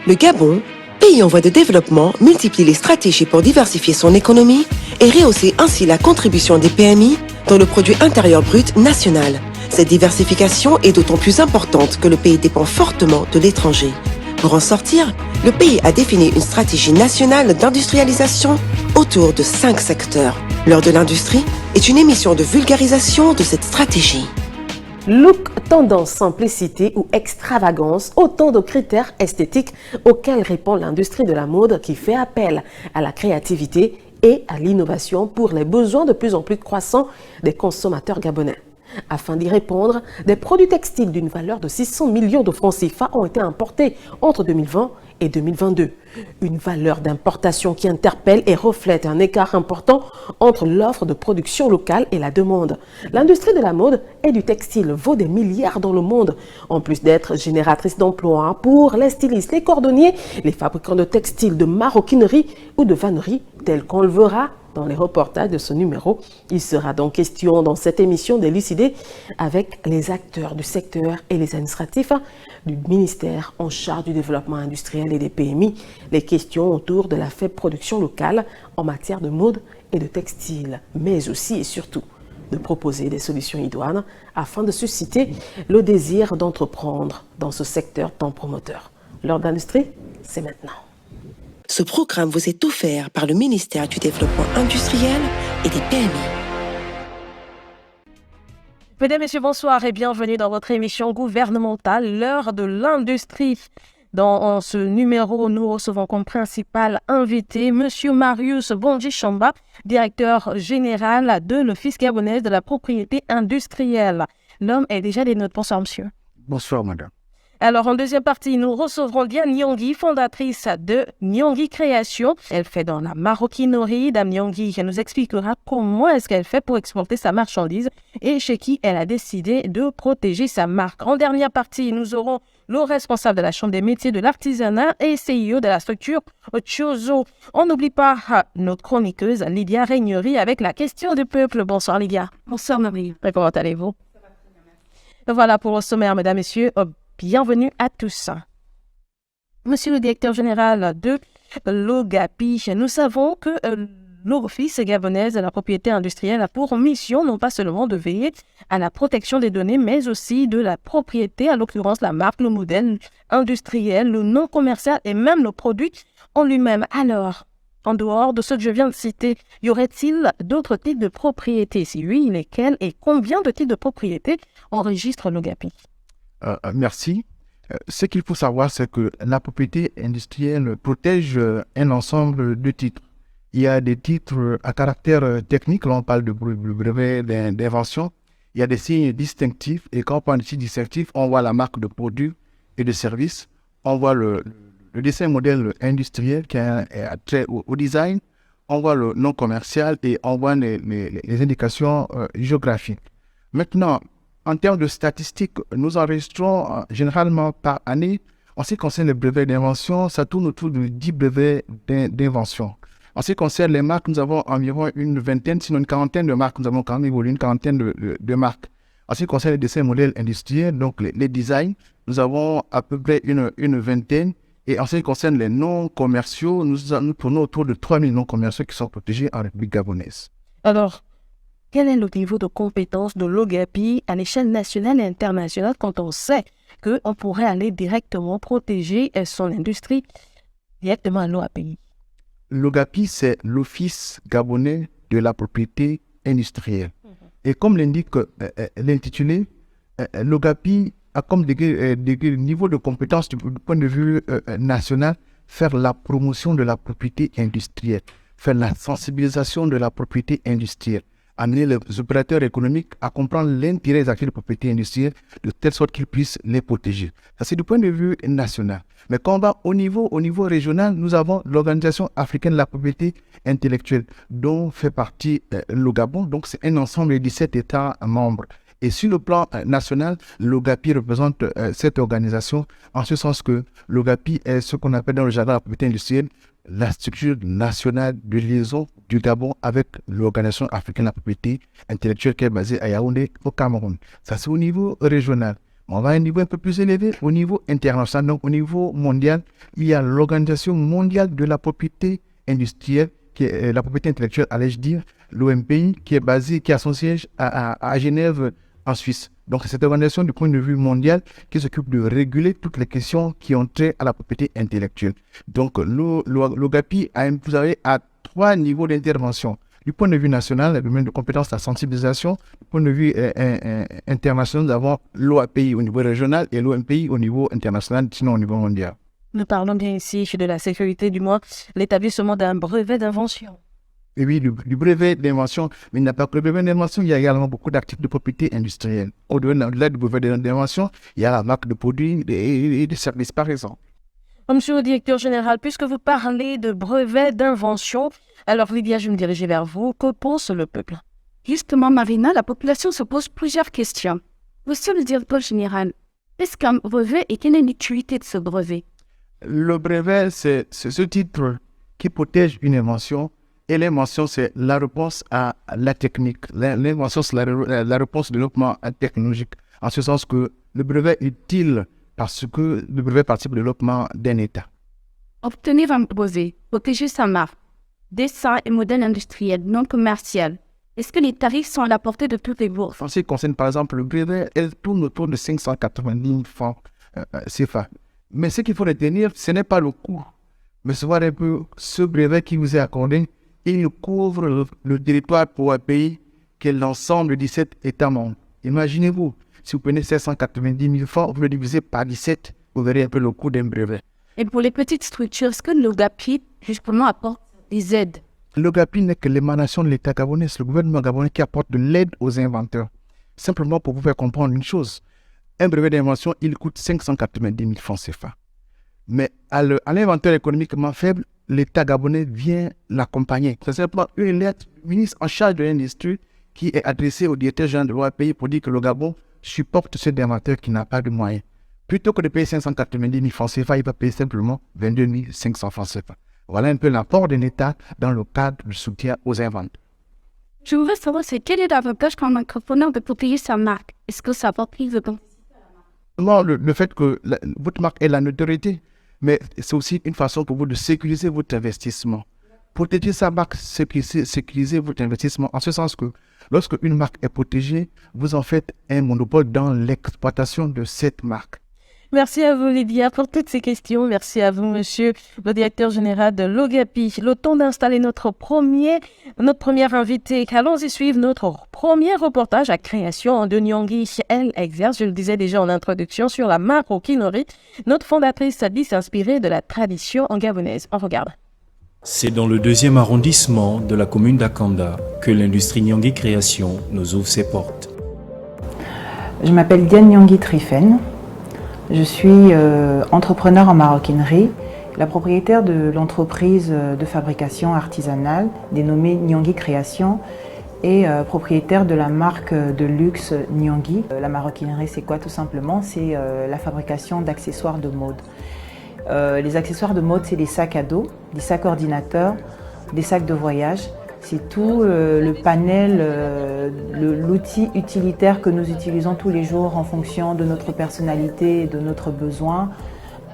Le Gabon, pays en voie de développement, multiplie les stratégies pour diversifier son économie et rehausser ainsi la contribution des PMI dans le produit intérieur brut national. Cette diversification est d'autant plus importante que le pays dépend fortement de l'étranger. Pour en sortir, le pays a défini une stratégie nationale d'industrialisation autour de 5 secteurs. L'heure de l'industrie est une émission de vulgarisation de cette stratégie. Look, tendance, simplicité ou extravagance, autant de critères esthétiques auxquels répond l'industrie de la mode qui fait appel à la créativité et à l'innovation pour les besoins de plus en plus croissants des consommateurs gabonais. Afin d'y répondre, des produits textiles d'une valeur de 600 millions de francs CFA ont été importés entre 2020 et 2022. Une valeur d'importation qui interpelle et reflète un écart important entre l'offre de production locale et la demande. L'industrie de la mode et du textile vaut des milliards dans le monde, en plus d'être génératrice d'emplois pour les stylistes, les cordonniers, les fabricants de textiles, de maroquinerie ou de vannerie, tels qu'on le verra dans les reportages de ce numéro. Il sera donc question dans cette émission d'élucider avec les acteurs du secteur et les administratifs du ministère en charge du développement industriel et des PMI, les questions autour de la faible production locale en matière de mode et de textile, mais aussi et surtout de proposer des solutions idoines afin de susciter le désir d'entreprendre dans ce secteur tant promoteur. L'heure d'industrie, c'est maintenant. Ce programme vous est offert par le ministère du Développement industriel et des PMI. Mesdames, Messieurs, bonsoir et bienvenue dans votre émission gouvernementale, l'heure de l'industrie. Dans ce numéro, nous recevons comme principal invité M. Marius Bondji-Chamba, directeur général de l'Office gabonais de la propriété industrielle. L'homme est déjà des nôtres. Bonsoir, monsieur. Bonsoir, madame. Alors, en deuxième partie, nous recevrons Diane Nyongui, fondatrice de Nyongui Création. Elle fait dans la maroquinerie. Dame Nyongui nous expliquera comment est-ce qu'elle fait pour exporter sa marchandise et chez qui elle a décidé de protéger sa marque. En dernière partie, nous aurons le responsable de la Chambre des métiers de l'artisanat et CEO de la structure Chozo. On n'oublie pas notre chroniqueuse Lydia Régnerie avec la question du peuple. Bonsoir, Lydia. Bonsoir, Marie. Comment allez-vous? Voilà pour le sommaire, mesdames, messieurs. Bienvenue à tous. Monsieur le directeur général de l'OGAPI, nous savons que l'Office gabonais de la propriété industrielle a pour mission non pas seulement de veiller à la protection des données, mais aussi de la propriété, à l'occurrence la marque, le modèle industriel, le nom commercial et même le produit en lui-même. Alors, en dehors de ce que je viens de citer, y aurait-il d'autres types de propriété? Si oui, lesquels et combien de types de propriété enregistre l'OGAPI? Merci. Ce qu'il faut savoir, c'est que la propriété industrielle protège un ensemble de titres. Il y a des titres à caractère technique, là on parle de brevet d'invention. Il y a des signes distinctifs et quand on parle de signes distinctifs, on voit la marque de produit et de service. On voit le dessin modèle industriel qui a trait au design. On voit le nom commercial et on voit les indications géographiques. Maintenant, en termes de statistiques, nous enregistrons généralement par année, en ce qui concerne les brevets d'invention, ça tourne autour de 10 brevets d'invention. En ce qui concerne les marques, nous avons environ une vingtaine, sinon une quarantaine de marques. Nous avons quand même évolué une quarantaine de marques. En ce qui concerne les dessins modèles industriels, donc les designs, nous avons à peu près une vingtaine. Et en ce qui concerne les noms commerciaux, nous tournons autour de 3000 noms commerciaux qui sont protégés en République gabonaise. Alors, quel est le niveau de compétence de l'OGAPI à l'échelle nationale et internationale quand on sait qu'on pourrait aller directement protéger son industrie directement à l'OAPI? L'OGAPI, c'est l'Office gabonais de la propriété industrielle. Et comme l'indique l'intitulé, l'OGAPI a comme niveau de compétence du point de vue national, faire la promotion de la propriété industrielle, faire la sensibilisation de la propriété industrielle, amener les opérateurs économiques à comprendre l'intérêt des actifs de propriété industrielle de telle sorte qu'ils puissent les protéger. Ça, c'est du point de vue national. Mais quand on va au niveau régional, nous avons l'Organisation africaine de la propriété intellectuelle, dont fait partie le Gabon. Donc, c'est un ensemble de 17 États membres. Et sur le plan national, l'OGAPI représente cette organisation, en ce sens que l'OGAPI est ce qu'on appelle dans le jargon de la propriété industrielle la structure nationale de liaison du Gabon avec l'Organisation africaine de la propriété intellectuelle qui est basée à Yaoundé, au Cameroun. Ça, c'est au niveau régional. On va à un niveau un peu plus élevé, au niveau international. Donc, au niveau mondial, il y a l'Organisation mondiale de la propriété industrielle, qui est la propriété intellectuelle, allais-je dire, l'OMPI, qui a son siège à Genève, en Suisse. Donc, c'est cette organisation du point de vue mondial qui s'occupe de réguler toutes les questions qui ont trait à la propriété intellectuelle. Donc, l'OGAPI vous avez à 3 niveaux d'intervention. Du point de vue national, le domaine de compétence, la sensibilisation. Du point de vue international, nous avons l'OAPI au niveau régional et l'OMPI au niveau international, sinon au niveau mondial. Nous parlons bien ici de la sécurité, du moins l'établissement d'un brevet d'invention. Et oui, du brevet d'invention, mais il n'y a pas que le brevet d'invention, il y a également beaucoup d'actifs de propriété industrielle. Au-delà du brevet d'invention, il y a la marque de produits et de services, par exemple. Monsieur le directeur général, puisque vous parlez de brevet d'invention, alors Lydia, je me dirigeais vers vous. Que pense le peuple? Justement, Marina, la population se pose plusieurs questions. Monsieur le directeur général, qu'est-ce qu'un brevet et quelle est l'utilité de ce brevet? Le brevet, c'est ce titre qui protège une invention. Et l'invention, c'est la réponse à la technique. L'invention, c'est la réponse au développement technologique. En ce sens que le brevet est utile parce que le brevet participe au développement d'un État. Obtenir un brevet, protéger sa marque, dessin et modèle industriel non commercial. Est-ce que les tarifs sont à la portée de tous les bourses? En ce qui concerne par exemple le brevet, elle tourne autour de 590 000 francs CFA. Mais ce qu'il faut retenir, ce n'est pas le coût. Mais c'est voir un peu ce brevet qui vous est accordé. Il couvre le territoire pour un pays qui est l'ensemble de 17 États membres. Imaginez-vous, si vous prenez 790 000 francs, vous le divisez par 17, vous verrez un peu le coût d'un brevet. Et pour les petites structures, est-ce que l'OGAPI, justement, apporte des aides? L'OGAPI n'est que l'émanation de l'État gabonais, c'est le gouvernement gabonais qui apporte de l'aide aux inventeurs. Simplement pour vous faire comprendre une chose, un brevet d'invention, il coûte 590 000 francs CFA. Mais à l'inventeur économiquement faible, l'État gabonais vient l'accompagner. C'est simplement une lettre du ministre en charge de l'industrie qui est adressée au directeur général de l'OAPI pour dire que le Gabon supporte cet inventeur qui n'a pas de moyens. Plutôt que de payer 590 000 francs CFA, il va payer simplement 22 500 francs CFA. Voilà un peu l'apport de l'État dans le cadre du soutien aux inventeurs. Je voudrais savoir, quel est l'avantage quand un entrepreneur de protéger sa marque? Est-ce que ça apporte plus de temps? Le fait que votre marque ait la notoriété, mais c'est aussi une façon pour vous de sécuriser votre investissement. Protéger sa marque, sécuriser votre investissement, en ce sens que lorsque une marque est protégée, vous en faites un monopole dans l'exploitation de cette marque. Merci à vous, Lydia, pour toutes ces questions. Merci à vous, monsieur le directeur général de l'OGAPI. Le temps d'installer notre première invitée. Allons-y suivre notre premier reportage à création de Nyongui. Elle exerce, je le disais déjà en introduction, sur la maroquinerie. Notre fondatrice dit s'inspirer de la tradition gabonaise. On regarde. C'est dans le 2e arrondissement de la commune d'Akanda que l'industrie Nyongui Création nous ouvre ses portes. Je m'appelle Diane Nyongui Trifen. Je suis entrepreneur en maroquinerie, la propriétaire de l'entreprise de fabrication artisanale dénommée Nyongui Création et propriétaire de la marque de luxe Nyongui. La maroquinerie, c'est quoi tout simplement? C'est la fabrication d'accessoires de mode. Les accessoires de mode, c'est des sacs à dos, des sacs ordinateurs, des sacs de voyage. C'est tout le panel, l'outil utilitaire que nous utilisons tous les jours en fonction de notre personnalité et de notre besoin.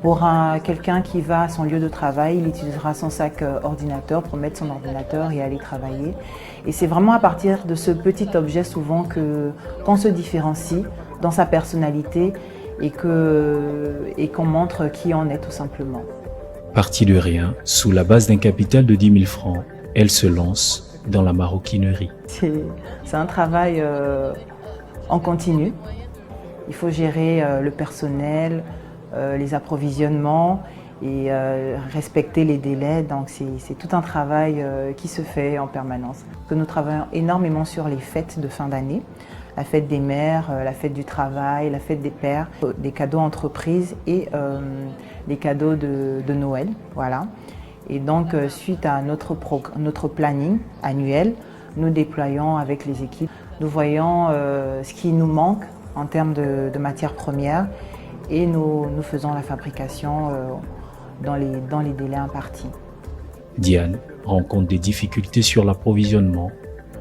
Pour quelqu'un qui va à son lieu de travail, il utilisera son sac ordinateur pour mettre son ordinateur et aller travailler. Et c'est vraiment à partir de ce petit objet souvent qu'on se différencie dans sa personnalité et qu'on montre qui on est tout simplement. Partie de rien, sous la base d'un capital de 10 000 francs, elle se lance dans la maroquinerie. C'est un travail en continu. Il faut gérer le personnel, les approvisionnements et respecter les délais. Donc c'est tout un travail qui se fait en permanence. Nous travaillons énormément sur les fêtes de fin d'année. La fête des mères, la fête du travail, la fête des pères, des cadeaux entreprises et des cadeaux de Noël. Voilà. Et donc, suite à notre planning annuel, nous déployons avec les équipes. Nous voyons ce qui nous manque en termes de matières premières et nous faisons la fabrication dans les délais impartis. Diane rencontre des difficultés sur l'approvisionnement,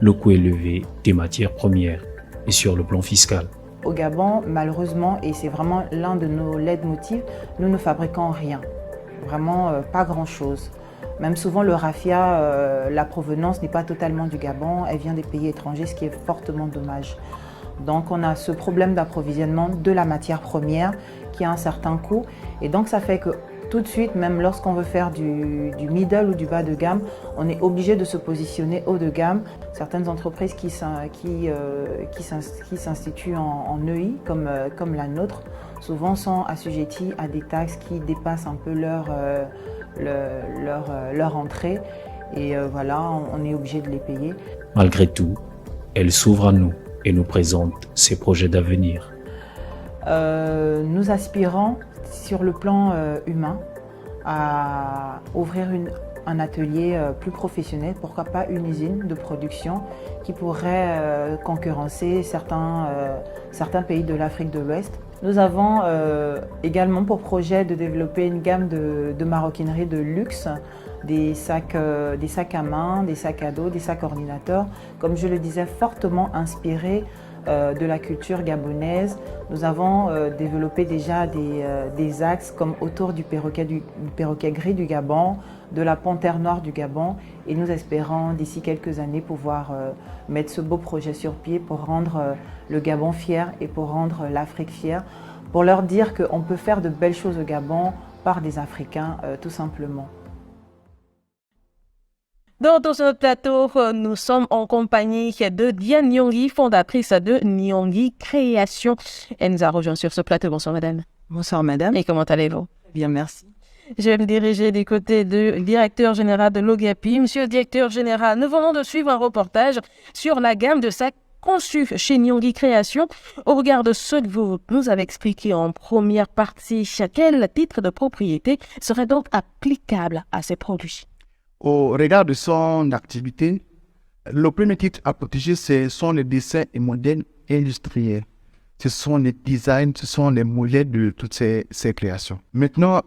le coût élevé des matières premières et sur le plan fiscal. Au Gabon, malheureusement, et c'est vraiment l'un de nos leitmotifs, nous ne fabriquons rien. Vraiment pas grand-chose. Même souvent le raffia, la provenance n'est pas totalement du Gabon, elle vient des pays étrangers, ce qui est fortement dommage. Donc on a ce problème d'approvisionnement de la matière première qui a un certain coût. Et donc ça fait que tout de suite, même lorsqu'on veut faire du middle ou du bas de gamme, on est obligé de se positionner haut de gamme. Certaines entreprises qui s'instituent en EI, comme la nôtre, souvent sont assujetties à des taxes qui dépassent un peu leur entrée. Et voilà, on est obligé de les payer. Malgré tout, elle s'ouvre à nous et nous présente ses projets d'avenir. Nous aspirons, sur le plan humain, à ouvrir un atelier plus professionnel, pourquoi pas une usine de production qui pourrait concurrencer certains pays de l'Afrique de l'Ouest. Nous avons également pour projet de développer une gamme de maroquinerie de luxe, des sacs à main, des sacs à dos, des sacs ordinateurs, comme je le disais, fortement inspirés de la culture gabonaise. Nous avons développé déjà des axes comme autour du perroquet gris du Gabon, de la panthère noire du Gabon, et nous espérons d'ici quelques années pouvoir mettre ce beau projet sur pied pour rendre le Gabon fier et pour rendre l'Afrique fière, pour leur dire qu'on peut faire de belles choses au Gabon par des Africains tout simplement. Dans ce plateau, nous sommes en compagnie de Diane Nyongi, fondatrice de Nyongi Création. Elle nous a rejoint sur ce plateau. Bonsoir madame. Bonsoir madame. Et comment allez-vous? Bien, merci. Je vais me diriger du côté du directeur général de l'OGAPI. Monsieur le directeur général, nous venons de suivre un reportage sur la gamme de sacs conçus chez Nyongi Création. Au regard de ce que vous nous avez expliqué en première partie, quel titre de propriété serait donc applicable à ces produits? Au regard de son activité, le premier titre à protéger, ce sont les dessins et modèles industriels. Ce sont les designs, ce sont les modèles de toutes ces créations. Maintenant,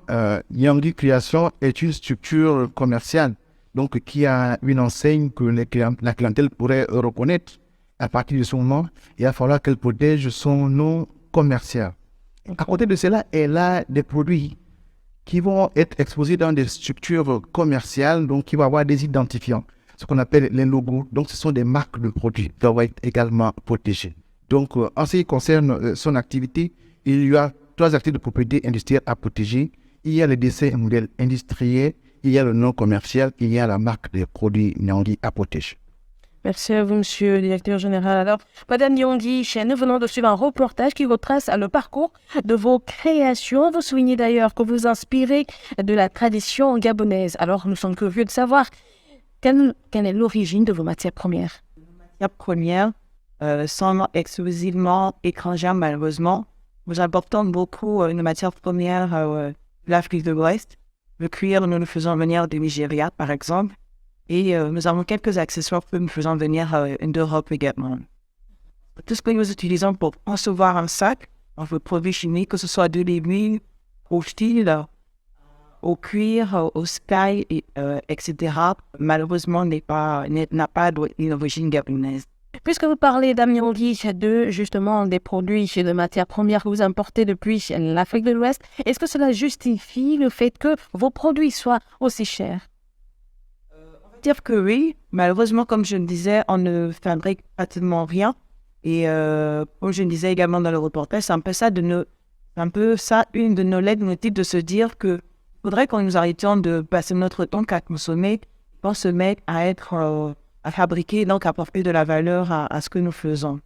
Nyongi Création est une structure commerciale, donc qui a une enseigne que la clientèle pourrait reconnaître. À partir de ce moment, il va falloir qu'elle protège son nom commercial. À côté de cela, elle a des produits qui vont être exposés dans des structures commerciales, donc qui vont avoir des identifiants, ce qu'on appelle les logos. Donc, ce sont des marques de produits qui doivent être également protégées. Donc, en ce qui concerne son activité, il y a 3 actifs de propriété industrielle à protéger. Il y a les dessins et modèles industriels, il y a le nom commercial, il y a la marque des produits Nyongi à protéger. Merci à vous, monsieur le directeur général. Alors, madame Nyongi, nous venons de suivre un reportage qui retrace le parcours de vos créations. Vous soulignez d'ailleurs que vous inspirez de la tradition gabonaise. Alors, nous sommes curieux de savoir quelle est l'origine de vos matières premières. Les matières premières sont exclusivement étrangères, malheureusement. Nous importons beaucoup de matières premières de l'Afrique de l'Ouest. Le cuir, nous le faisons venir du Nigeria, par exemple. Et nous avons quelques accessoires que nous faisons venir d'Europe également. Tout ce que nous utilisons pour concevoir un sac, un produit chimique, que ce soit de l'aiguille, au style, au cuir, au sky, etc., malheureusement n'a pas d'origine gabonaise. Puisque vous parlez, Dame Nyongi, de justement des produits et de matières premières que vous importez depuis l'Afrique de l'Ouest, est-ce que cela justifie le fait que vos produits soient aussi chers? Dire que oui, malheureusement, comme je le disais, on ne fabrique pratiquement rien. Et comme je le disais également dans le reportage, c'est un peu ça, une de nos leitmotifs de se dire que faudrait que nous arrêtions de passer notre temps qu'à consommer, pour se mettre à fabriquer, donc à apporter de la valeur à ce que nous faisons.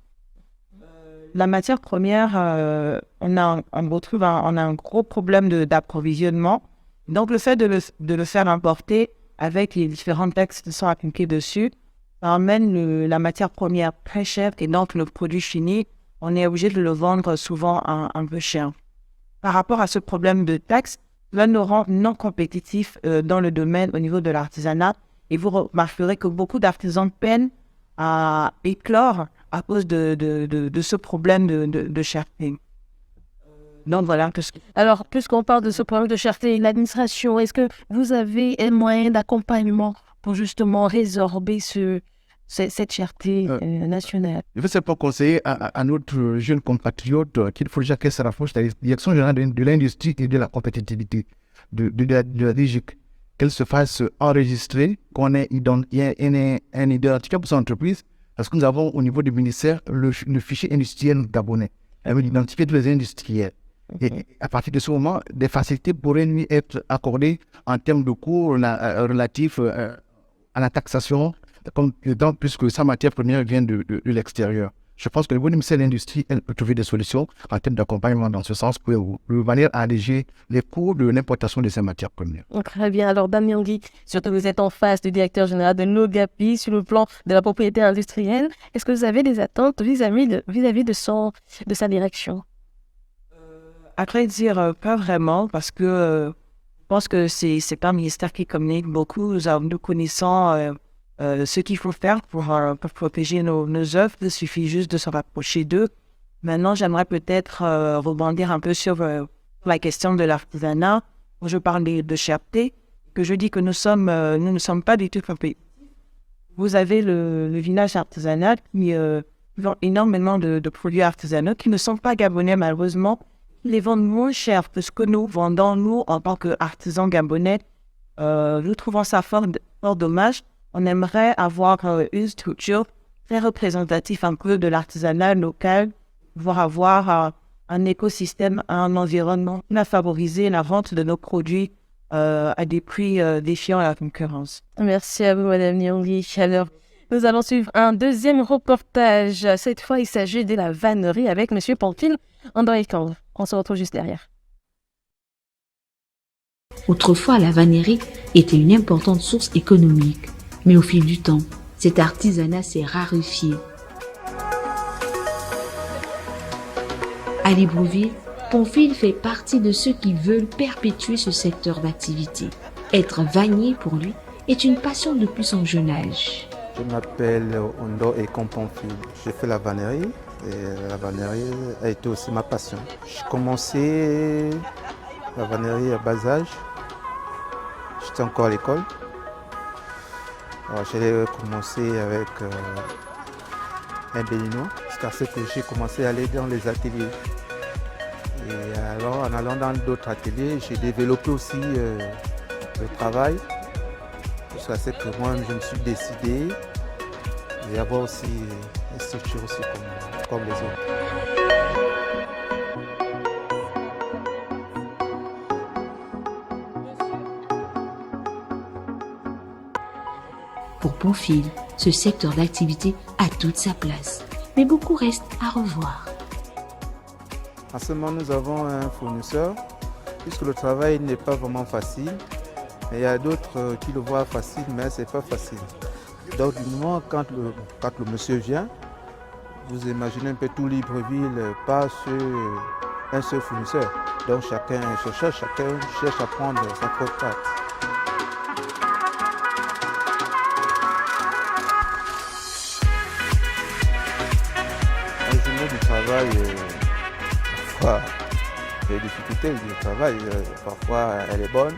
La matière première, on a un gros problème d'approvisionnement. Donc le fait de le faire importer, avec les différents taxes qui sont appliqués dessus, ça amène la matière première très chère et donc le produit fini, on est obligé de le vendre souvent un peu cher. Par rapport à ce problème de taxes, cela nous rend non compétitifs dans le domaine au niveau de l'artisanat et vous remarquerez que beaucoup d'artisans peinent à éclore à cause de ce problème de cherté. Donc voilà. Alors, puisqu'on parle de ce problème de cherté, l'administration, est-ce que vous avez un moyen d'accompagnement pour justement résorber ce cette cherté nationale? Je veux simplement conseiller à notre jeune compatriote qu'il faut déjà qu'elle se rapproche de la Direction générale de l'industrie et de la compétitivité de la DGIC, qu'elle se fasse enregistrer, qu'on ait un identifiant pour son entreprise, parce que nous avons au niveau du ministère le fichier industriel gabonais. Elle veut identifier tous les industriels. Et à partir de ce moment, des facilités pourraient lui être accordées en termes de cours relatifs à la taxation, puisque sa matière première vient de l'extérieur. Je pense que le ministère de l'Industrie peut trouver des solutions en termes d'accompagnement dans ce sens pour de manière à alléger les coûts de l'importation de ces matières premières. Très bien. Alors, Dame Nyongui, surtout vous êtes en face du directeur général de l'OGAPI sur le plan de la propriété industrielle. Est-ce que vous avez des attentes vis-à-vis de sa direction? À vrai dire, pas vraiment, parce que je pense que c'est pas un ministère qui communique beaucoup. Nous connaissons ce qu'il faut faire pour protéger nos œuvres. Il suffit juste de se rapprocher d'eux. Maintenant, j'aimerais peut-être rebondir un peu sur la question de l'artisanat. Je parle de cherté, que je dis que nous ne sommes pas du tout compétitifs. Vous avez le village artisanal qui vend énormément de produits artisanaux qui ne sont pas gabonais, malheureusement. Ils les vendent moins cher que ce que nous vendons, nous, en tant qu'artisans gabonais. Nous trouvons ça fort dommage. On aimerait avoir une structure très représentative un peu de l'artisanat local, pouvoir avoir un écosystème, un environnement qui va favoriser la vente de nos produits à des prix défiant la concurrence. Merci à vous, Madame Nyongui. Alors, nous allons suivre un deuxième reportage. Cette fois, il s'agit de la vannerie avec Monsieur Pamphile André-Kang. On se retrouve juste derrière. Autrefois, la vannerie était une importante source économique. Mais au fil du temps, cet artisanat s'est raréfié. À Libreville, Pamphile fait partie de ceux qui veulent perpétuer ce secteur d'activité. Être vannier, pour lui, est une passion depuis son jeune âge. Je m'appelle Ondo Ekon Pamphile. J'ai fait la vannerie et la vannerie a été aussi ma passion. J'ai commencé la vannerie à bas âge. J'étais encore à l'école. J'ai commencé avec un béninois, jusqu'à ce que j'ai commencé à aller dans les ateliers. Et alors, en allant dans d'autres ateliers, j'ai développé aussi le travail, jusqu'à ce que moi, je me suis décidé d'avoir aussi une structure aussi comme les autres. Pour Pamphile, ce secteur d'activité a toute sa place, mais beaucoup reste à revoir. En ce moment, nous avons un fournisseur, puisque le travail n'est pas vraiment facile. Mais il y a d'autres qui le voient facile, mais ce n'est pas facile. Donc, du moment, quand le monsieur vient, vous imaginez un peu tout Libreville pas sur un seul fournisseur. Donc, chacun cherche à prendre sa propre part. Du travail, parfois il y a des difficultés du travail, parfois elle est bonne,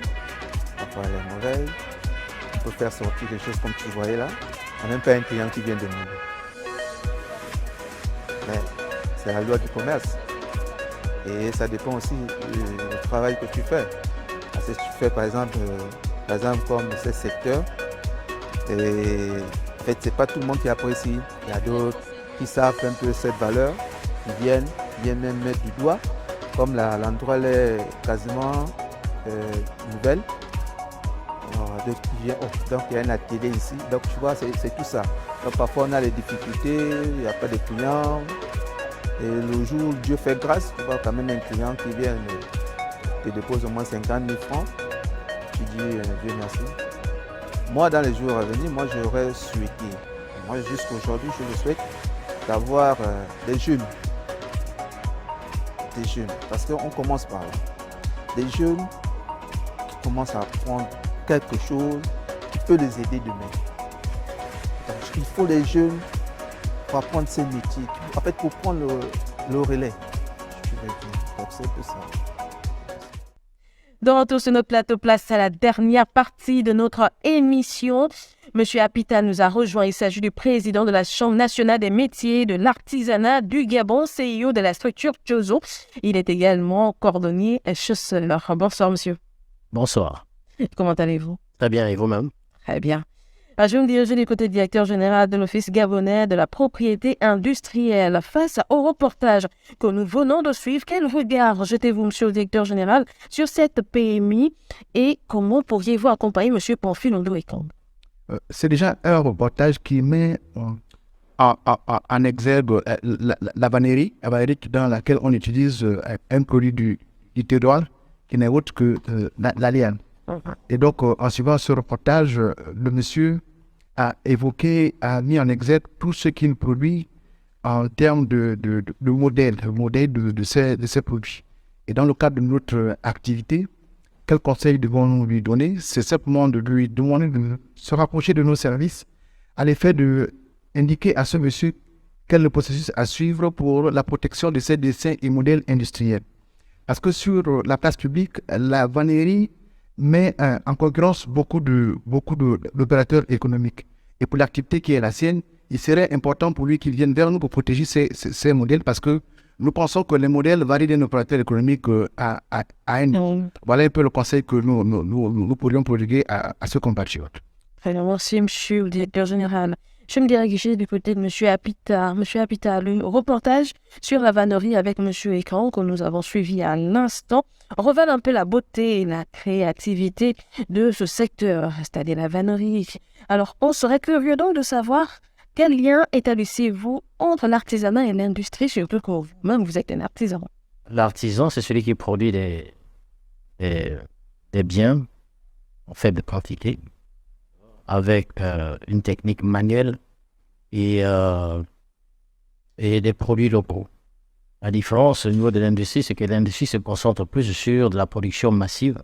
parfois elle est mauvaise. On peut faire sortir des choses comme tu voyais là. On n'a même pas un client qui vient de nous. Mais c'est la loi du commerce. Et ça dépend aussi du travail que tu fais. Parce que si tu fais par exemple comme ce secteur, et en fait c'est pas tout le monde qui apprécie. Il y a d'autres qui savent un peu cette valeur, qui viennent même mettre du doigt, comme l'endroit est quasiment nouvelle. Donc il y a un atelier ici, donc tu vois, c'est tout ça. Donc parfois on a les difficultés, il n'y a pas de clients. Et le jour où Dieu fait grâce, tu vois quand même un client qui vient te dépose au moins 50 000 francs. Tu dis Dieu merci. Moi dans les jours à venir, moi j'aurais souhaité, moi jusqu'aujourd'hui je le souhaite, d'avoir des jeunes, parce qu'on commence par là, des jeunes qui commencent à apprendre quelque chose qui peut les aider demain. Donc, il faut des jeunes pour apprendre ces métiers, en fait pour prendre le relais. Donc c'est tout ça. De retour sur notre plateau, place à la dernière partie de notre émission. Monsieur Apita nous a rejoint. Il s'agit du président de la Chambre nationale des métiers de l'artisanat du Gabon, CIO de la structure Chozo. Il est également cordonnier chausseur. Bonsoir, monsieur. Bonsoir. Comment allez-vous? Très bien, et vous-même? Très bien. Je vais me diriger du côté du directeur général de l'Office gabonais de la propriété industrielle. Face au reportage que nous venons de suivre, quel regard jetez-vous, monsieur le directeur général, sur cette PMI et comment pourriez-vous accompagner monsieur Pamphile Ondo-Ekong? C'est déjà un reportage qui met en exergue la vannerie dans laquelle on utilise un produit du terroir qui n'est autre que la liane. Et donc, en suivant ce reportage, le monsieur a mis en exergue tout ce qu'il produit en termes de modèle de ces produits. Et dans le cadre de notre activité, quel conseil devons-nous lui donner? C'est simplement de lui demander de se rapprocher de nos services à l'effet d'indiquer à ce monsieur quel est le processus à suivre pour la protection de ces dessins et modèles industriels. Parce que sur la place publique, la vannerie met en concurrence beaucoup d'opérateurs économiques. Et pour l'activité qui est la sienne, il serait important pour lui qu'il vienne vers nous pour protéger ces modèles parce que nous pensons que les modèles varient d'un opérateur économique à un. Voilà un peu le conseil que nous pourrions prodiguer à ce compatriote. Très bien, merci monsieur le directeur général. Je me diriger du côté de monsieur Apita. Monsieur Apita, le reportage sur la vannerie avec monsieur Ekong que nous avons suivi à l'instant révèle un peu la beauté et la créativité de ce secteur, c'est-à-dire la vannerie. Alors, on serait curieux donc de savoir quel lien établissez-vous entre l'artisanat et l'industrie, surtout que vous-même vous êtes un artisan. L'artisan, c'est celui qui produit des biens en faible quantité, avec une technique manuelle et des produits locaux. La différence au niveau de l'industrie, c'est que l'industrie se concentre plus sur de la production massive,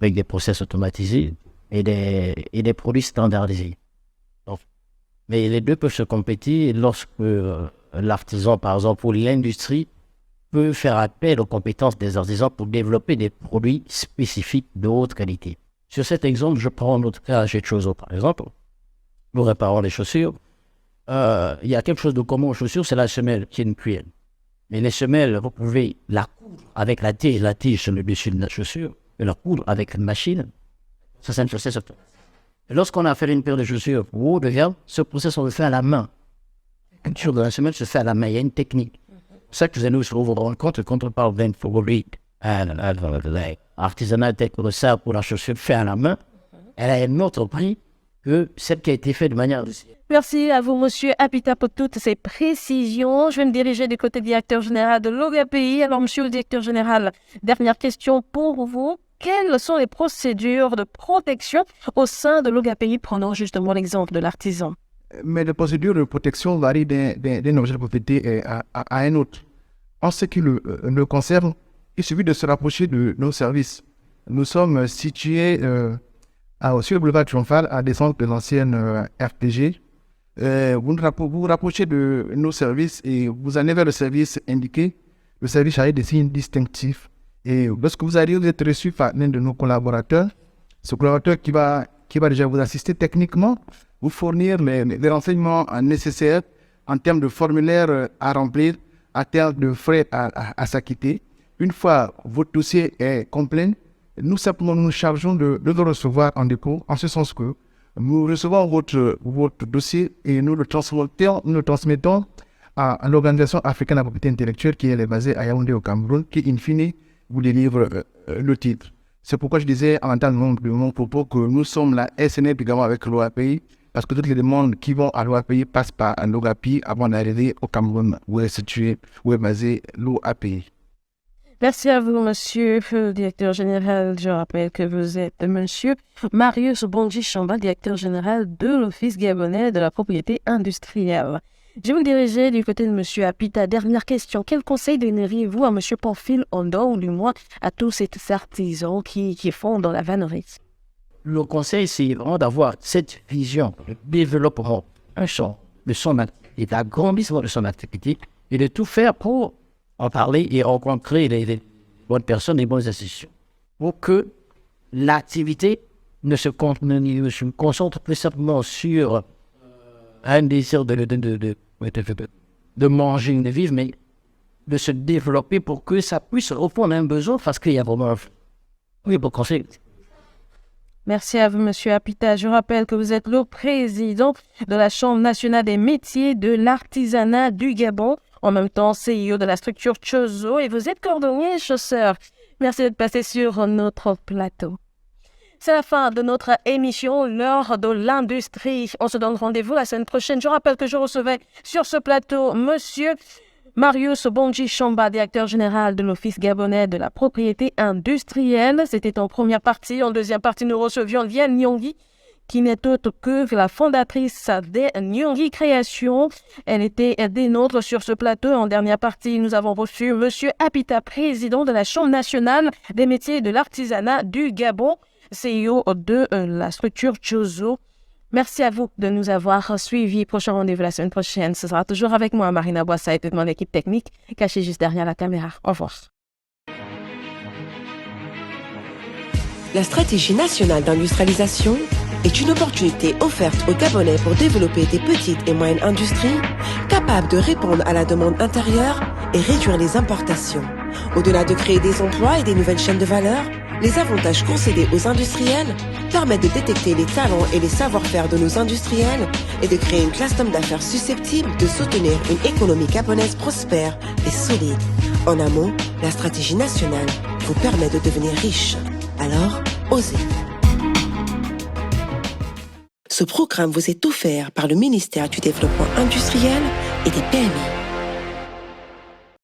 avec des process automatisés et des produits standardisés. Donc, mais les deux peuvent se compléter lorsque l'artisan, par exemple, pour l'industrie, peut faire appel aux compétences des artisans pour développer des produits spécifiques de haute qualité. Sur cet exemple, je prends notre cas chez Chozo, par exemple. Nous réparons les chaussures. Il y a quelque chose de commun aux chaussures, c'est la semelle qui est une cuillère. Mais les semelles, vous pouvez la coudre avec la tige sur le dessus de la chaussure, et la coudre avec une machine. Ça, c'est un process. Et lorsqu'on a fait une paire de chaussures pour haut de gamme, ce process, on le fait à la main. La culture de la semelle se fait à la main, il y a une technique. C'est ça que vous allez vous rendre compte quand on parle d'infographie. Artisanat tel que ça pour la chaussure fait à la main, elle a un autre prix que celle qui a été faite de manière industrielle. Merci à vous, monsieur Apita, pour toutes ces précisions. Je vais me diriger du côté du directeur général de l'OGAPI. Alors, monsieur le directeur général, dernière question pour vous. Quelles sont les procédures de protection au sein de l'OGAPI, prenant justement l'exemple de l'artisan? Mais les procédures de protection varient d'un objet de propriété à un autre. En ce qui le concerne, il suffit de se rapprocher de nos services. Nous sommes situés sur le boulevard Triomphal, à descente de l'ancienne RPG. Vous vous rapprochez de nos services et vous allez vers le service indiqué. Le service a des signes distinctifs. Et lorsque vous arrivez, vous êtes reçu par l'un de nos collaborateurs. Ce collaborateur qui va déjà vous assister techniquement, vous fournir les renseignements nécessaires en termes de formulaires à remplir, en termes de frais à s'acquitter. Une fois votre dossier est complet, nous simplement nous chargeons de le recevoir en dépôt, en ce sens que nous recevons votre dossier et nous le transmettons à l'Organisation africaine de la propriété intellectuelle qui est basée à Yaoundé au Cameroun, qui in fine vous délivre le titre. C'est pourquoi je disais en entendant de mon propos que nous sommes la SNL également avec l'OAPI, parce que toutes les demandes qui vont à l'OAPI passent par l'OGAPI avant d'arriver au Cameroun, où est situé, où est basé l'OAPI. Merci à vous, monsieur le directeur général. Je rappelle que vous êtes monsieur Marius Bondji-Chamba, directeur général de l'Office gabonais de la propriété industrielle. Je vais me diriger du côté de monsieur Apita. Dernière question. Quel conseil donneriez-vous à monsieur Pamphile Ondo, ou du moins à tous ces artisans qui font dans la vannerie? Le conseil, c'est vraiment d'avoir cette vision, le développement de son activité, l'agrandissement de son activité, et de tout faire pour en parler et rencontrer les bonnes personnes, les bonnes institutions. pour que l'activité ne se concentre plus simplement sur un désir de manger, de vivre, mais de se développer pour que ça puisse répondre à un besoin, parce qu'il y a vraiment bon conseil. Merci à vous, Monsieur Apita. Je rappelle que vous êtes le président de la Chambre nationale des métiers de l'artisanat du Gabon, en même temps CEO de la structure Chozo, et vous êtes cordonnier chausseur. Merci d'être passé sur notre plateau. C'est la fin de notre émission, l'heure de l'industrie. On se donne rendez-vous la semaine prochaine. Je rappelle que je recevais sur ce plateau Monsieur Marius Bonji Chamba, directeur général de l'Office gabonais de la propriété industrielle. C'était en première partie. En deuxième partie, nous recevions Liane Nyongui, qui n'est autre que la fondatrice des Nyongui Créations. Elle était des nôtres sur ce plateau. En dernière partie, nous avons reçu Monsieur Apita, président de la Chambre nationale des métiers et de l'artisanat du Gabon, CEO de la structure Chozo. Merci à vous de nous avoir suivis. Prochain rendez-vous la semaine prochaine. Ce sera toujours avec moi, Marina Boissa, et toute mon équipe technique cachée juste derrière la caméra. Au revoir. La stratégie nationale d'industrialisation est une opportunité offerte aux Gabonais pour développer des petites et moyennes industries capables de répondre à la demande intérieure et réduire les importations. Au-delà de créer des emplois et des nouvelles chaînes de valeur, les avantages concédés aux industriels permettent de détecter les talents et les savoir-faire de nos industriels et de créer une classe d'hommes d'affaires susceptible de soutenir une économie gabonaise prospère et solide. En un mot, la stratégie nationale vous permet de devenir riche. Alors, osez. Ce programme vous est offert par le ministère du Développement industriel et des PME.